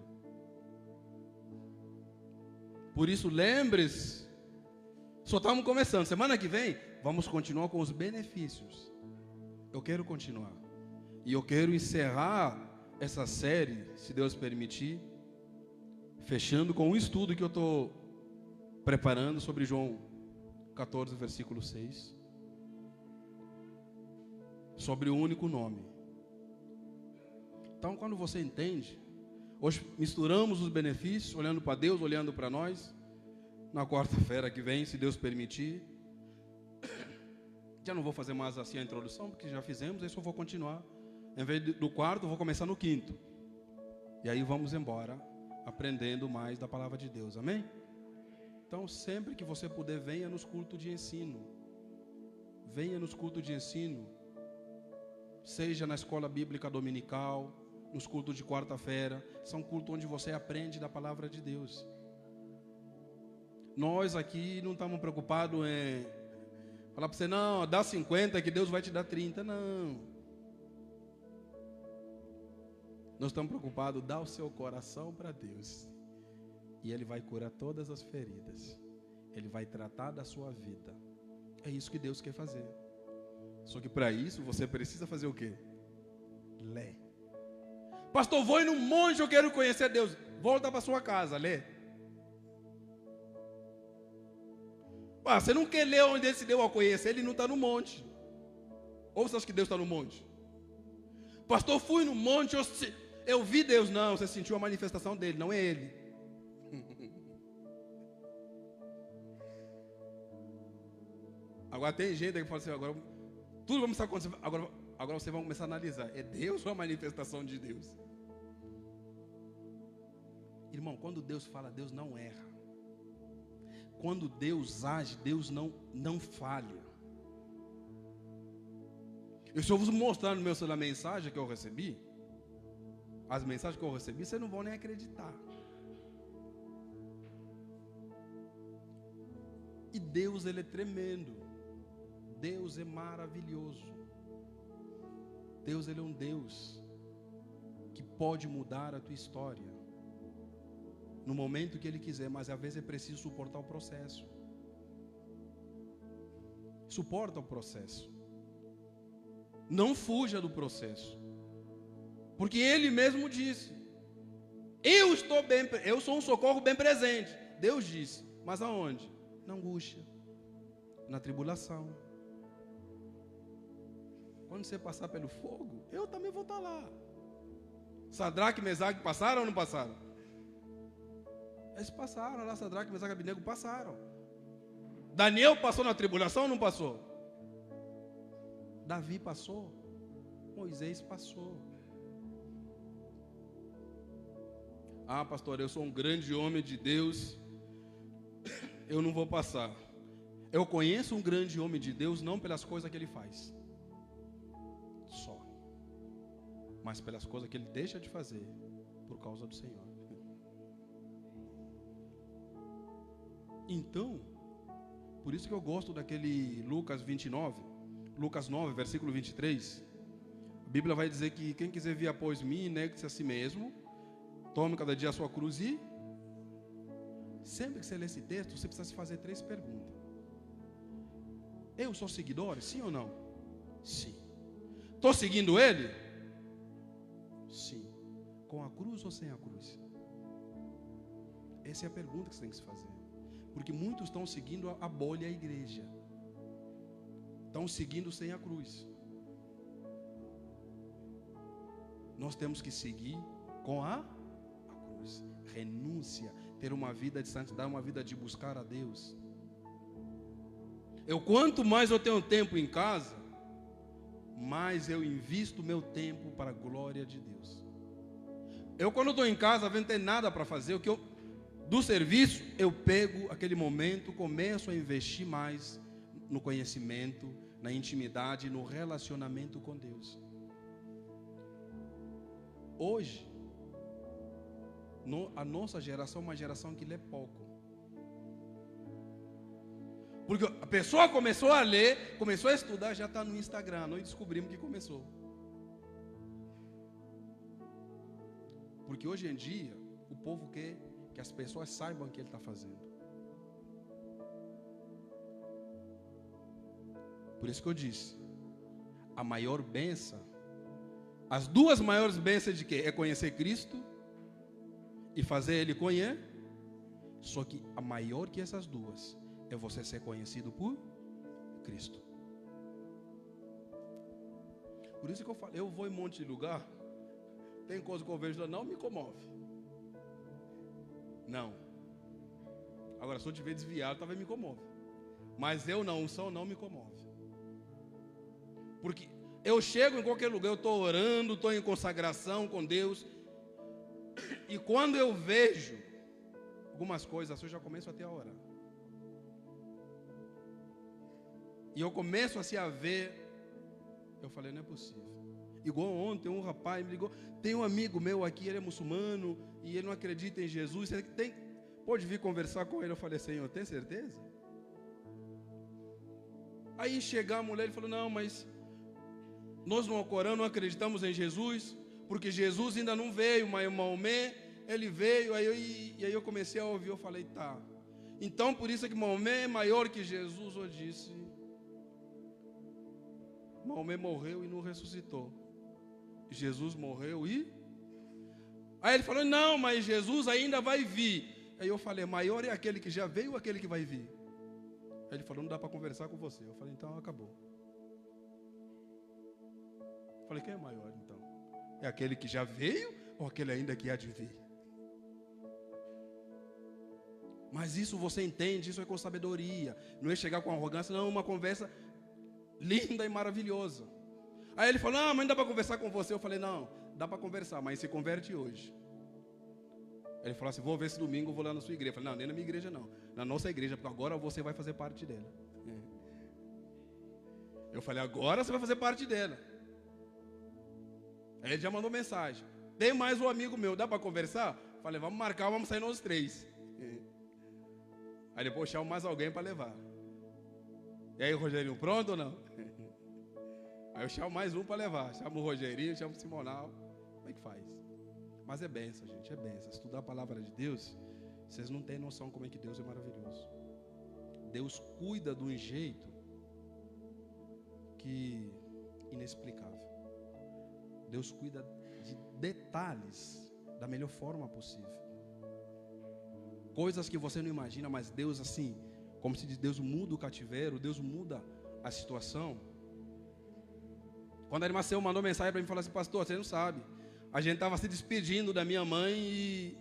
Por isso, lembre-se, só estamos começando. Semana que vem, vamos continuar com os benefícios. Eu quero continuar. E eu quero encerrar essa série, se Deus permitir, fechando com um estudo que eu estou preparando sobre João 14, versículo 6. Sobre o único nome. Então, quando você entende, hoje misturamos os benefícios, olhando para Deus, olhando para nós. Na quarta-feira que vem, se Deus permitir, já não vou fazer mais assim a introdução, porque já fizemos, aí só vou continuar. Em vez do quarto, eu vou começar no quinto. E aí vamos embora, aprendendo mais da palavra de Deus, amém? Então, sempre que você puder, venha nos cultos de ensino. Venha nos cultos de ensino. Seja na escola bíblica dominical, nos cultos de quarta-feira. São cultos onde você aprende da palavra de Deus. Nós aqui não estamos preocupados em falar para você, não, dá 50 que Deus vai te dar 30. Não. Nós estamos preocupados, dá o seu coração para Deus. E Ele vai curar todas as feridas. Ele vai tratar da sua vida. É isso que Deus quer fazer. Só que para isso você precisa fazer o quê? Lê. Pastor, vou ir num monte, eu quero conhecer Deus. Volta para sua casa, lê. Você não quer ler onde Ele se deu a conhecer, Ele não está no monte. Ou você acha que Deus está no monte? Pastor, fui no monte, eu vi Deus. Não, você sentiu a manifestação dele, não é Ele. Agora tem gente que fala assim, agora tudo vai começar a acontecer, agora você vai começar a analisar, é Deus ou a manifestação de Deus? Irmão, quando Deus fala, Deus não erra. Quando Deus age, Deus não falha. Eu estou vos mostrando na mensagem que eu recebi. As mensagens que eu recebi, vocês não vão nem acreditar. E Deus, Ele é tremendo. Deus é maravilhoso. Deus, Ele é um Deus que pode mudar a tua história no momento que Ele quiser, mas às vezes é preciso suportar o processo. Suporta o processo. Não fuja do processo. Porque Ele mesmo disse: eu sou um socorro bem presente. Deus disse, mas aonde? Na angústia, na tribulação. Quando você passar pelo fogo, eu também vou estar lá. Sadraque e Mesaque passaram ou não passaram? Eles passaram lá, Sadraque, Mesaque e Abednego passaram. Daniel passou na tribulação ou não passou? Davi passou. Moisés passou. Ah, pastor, eu sou um grande homem de Deus, eu não vou passar. Eu conheço um grande homem de Deus não pelas coisas que ele faz só, mas pelas coisas que ele deixa de fazer por causa do Senhor. Então, por isso que eu gosto daquele Lucas 9, versículo 23. A Bíblia vai dizer que quem quiser vir após mim, negue-se a si mesmo, tome cada dia a sua cruz e... Sempre que você lê esse texto, você precisa se fazer 3 perguntas. Eu sou seguidor? Sim ou não? Sim. Estou seguindo Ele? Sim. Com a cruz ou sem a cruz? Essa é a pergunta que você tem que se fazer. Porque muitos estão seguindo a bolha, a igreja. Estão seguindo sem a cruz. Nós temos que seguir com a cruz. Renúncia, ter uma vida de santidade, uma vida de buscar a Deus. Quanto mais eu tenho tempo em casa, mais eu invisto meu tempo para a glória de Deus. Quando estou em casa, não tenho nada para fazer, do serviço, eu pego aquele momento, começo a investir mais no conhecimento, na intimidade, no relacionamento com Deus. Hoje, a nossa geração é uma geração que lê pouco. Porque a pessoa começou a ler, começou a estudar, já está no Instagram. Nós descobrimos que começou. Porque hoje em dia, o povo quer que as pessoas saibam o que ele está fazendo. Por isso que eu disse, a maior bênção, as 2 maiores bênçãos de quê? É conhecer Cristo e fazer Ele conhecer. Só que a maior que essas 2 é você ser conhecido por Cristo. Por isso que eu falo, eu vou em um monte de lugar, tem coisa que eu vejo lá, não me comove. Não. Agora, se eu te ver desviado, talvez me comove. Mas eu não, unção não me comove. Porque eu chego em qualquer lugar, eu estou orando, estou em consagração com Deus. E quando eu vejo algumas coisas, eu já começo até a orar. E eu começo assim a ver. Eu falei, não é possível. Igual ontem um rapaz me ligou. Tem um amigo meu aqui, ele é muçulmano e ele não acredita em Jesus. Você pode vir conversar com ele? Eu falei, Senhor, tem certeza? Aí chegar a mulher, ele falou, não, mas nós no Corão não acreditamos em Jesus, porque Jesus ainda não veio, mas Maomé, ele veio. Aí eu comecei a ouvir, eu falei, tá. Então por isso é que Maomé é maior que Jesus. Eu disse, Maomé morreu e não ressuscitou. Jesus morreu e... Aí ele falou, não, mas Jesus ainda vai vir. Aí eu falei, maior é aquele que já veio ou aquele que vai vir? Aí ele falou, não dá para conversar com você. Eu falei, então acabou. Eu falei, quem é maior então? É aquele que já veio ou aquele ainda que há de vir? Mas isso você entende, isso é com sabedoria. Não é chegar com arrogância, não, é uma conversa linda e maravilhosa. Aí ele falou, mas não dá para conversar com você. Eu falei, não, dá para conversar, mas se converte hoje. Ele falou assim, vou ver se domingo eu vou lá na sua igreja. Eu falei, não, nem na minha igreja não, na nossa igreja, porque agora você vai fazer parte dela. Eu falei, agora você vai fazer parte dela. Aí ele já mandou mensagem, tem mais um amigo meu, dá para conversar? Eu falei, vamos marcar, vamos sair nós 3. Aí depois chamo mais alguém para levar. E aí, Rogerinho, pronto ou não? Aí eu chamo mais um para levar. Chamo o Rogerinho, chamo o Simonal. Como é que faz? Mas é benção, gente, é benção. Estudar a palavra de Deus, vocês não têm noção como é que Deus é maravilhoso. Deus cuida de um jeito que inexplicável. Deus cuida de detalhes da melhor forma possível. Coisas que você não imagina, mas Deus assim, como se diz, Deus muda o cativeiro, Deus muda a situação. Quando a irmã Seu mandou mensagem para mim, falou assim: pastor, você não sabe, a gente estava se despedindo da minha mãe e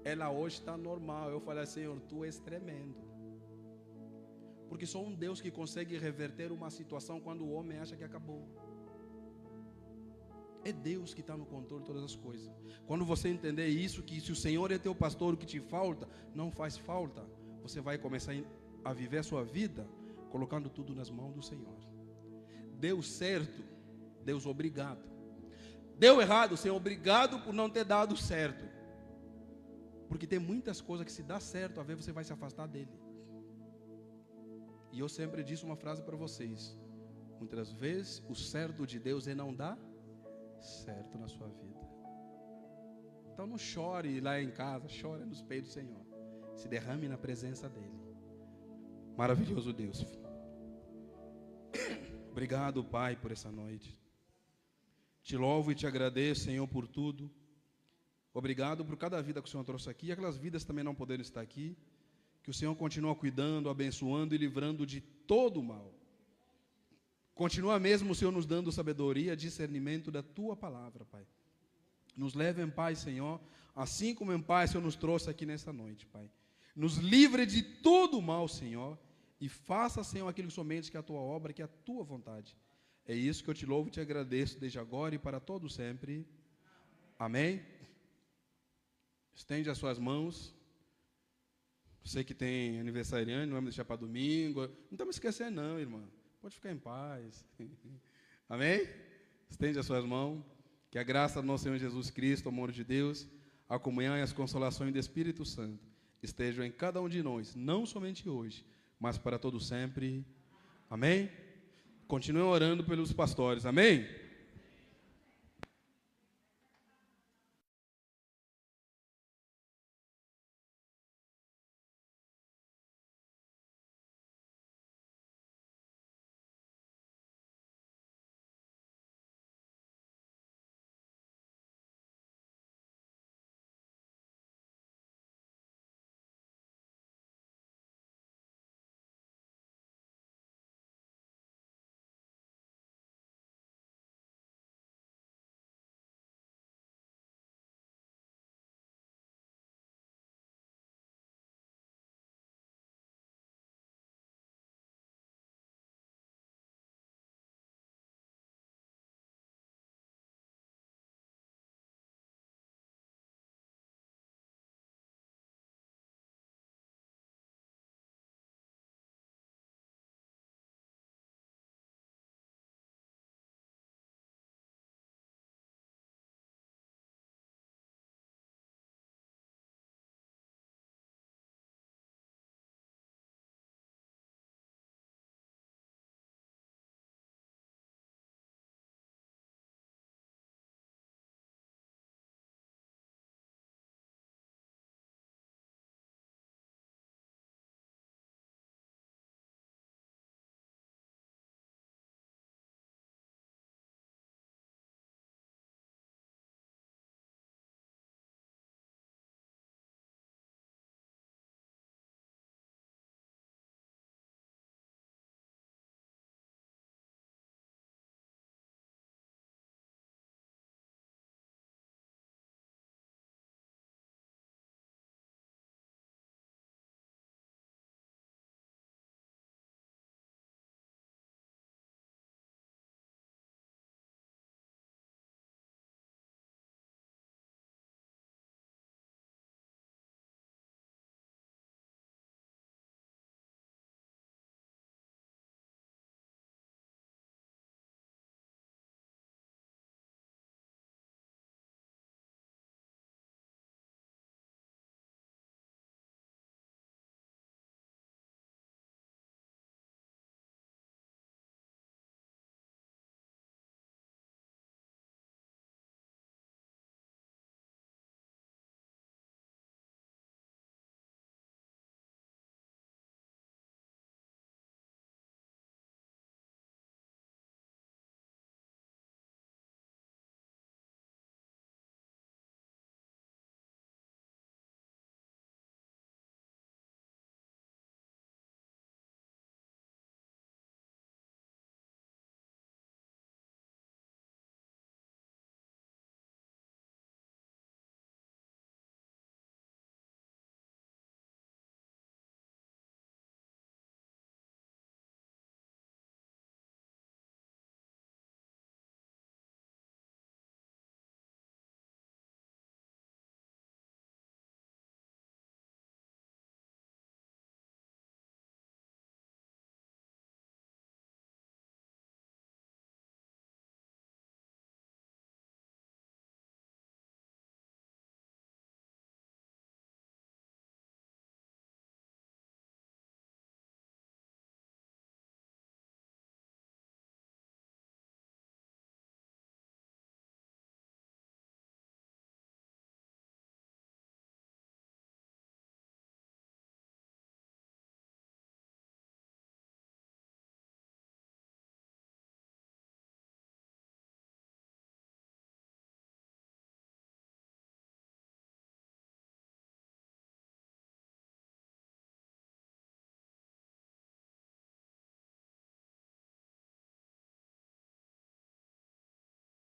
ela hoje está normal. Eu falei: Senhor, Tu és tremendo. Porque só um Deus que consegue reverter uma situação quando o homem acha que acabou. É Deus que está no controle de todas as coisas. Quando você entender isso, que se o Senhor é teu pastor, o que te falta, não faz falta, você vai começar a viver a sua vida colocando tudo nas mãos do Senhor. Deu certo, Deus obrigado. Deu errado, Senhor, obrigado por não ter dado certo. Porque tem muitas coisas que se dá certo, às vezes você vai se afastar dele. E eu sempre disse uma frase para vocês: muitas vezes o certo de Deus é não dar certo na sua vida. Então não chore lá em casa, chore nos peitos do Senhor. Se derrame na presença dele. Maravilhoso Deus. Obrigado, Pai, por essa noite. Te louvo e te agradeço, Senhor, por tudo. Obrigado por cada vida que o Senhor trouxe aqui, e aquelas vidas também não podendo estar aqui. Que o Senhor continua cuidando, abençoando e livrando de todo o mal. Continua mesmo o Senhor nos dando sabedoria, discernimento da Tua palavra, Pai. Nos leve em paz, Senhor, assim como em paz o Senhor nos trouxe aqui nessa noite, Pai. Nos livre de todo o mal, Senhor, e faça, Senhor, aquilo somente que é a Tua obra, que é a Tua vontade. É isso que eu te louvo e te agradeço desde agora e para todo sempre. Amém? Estende as suas mãos. Você que tem aniversariante, não vai me deixar para domingo. Não estamos esquecendo não, irmã. Pode ficar em paz. Amém? Estende as suas mãos. Que a graça do nosso Senhor Jesus Cristo, o amor de Deus, a comunhão e as consolações do Espírito Santo estejam em cada um de nós, não somente hoje, mas para todo sempre. Amém? Continuem orando pelos pastores. Amém?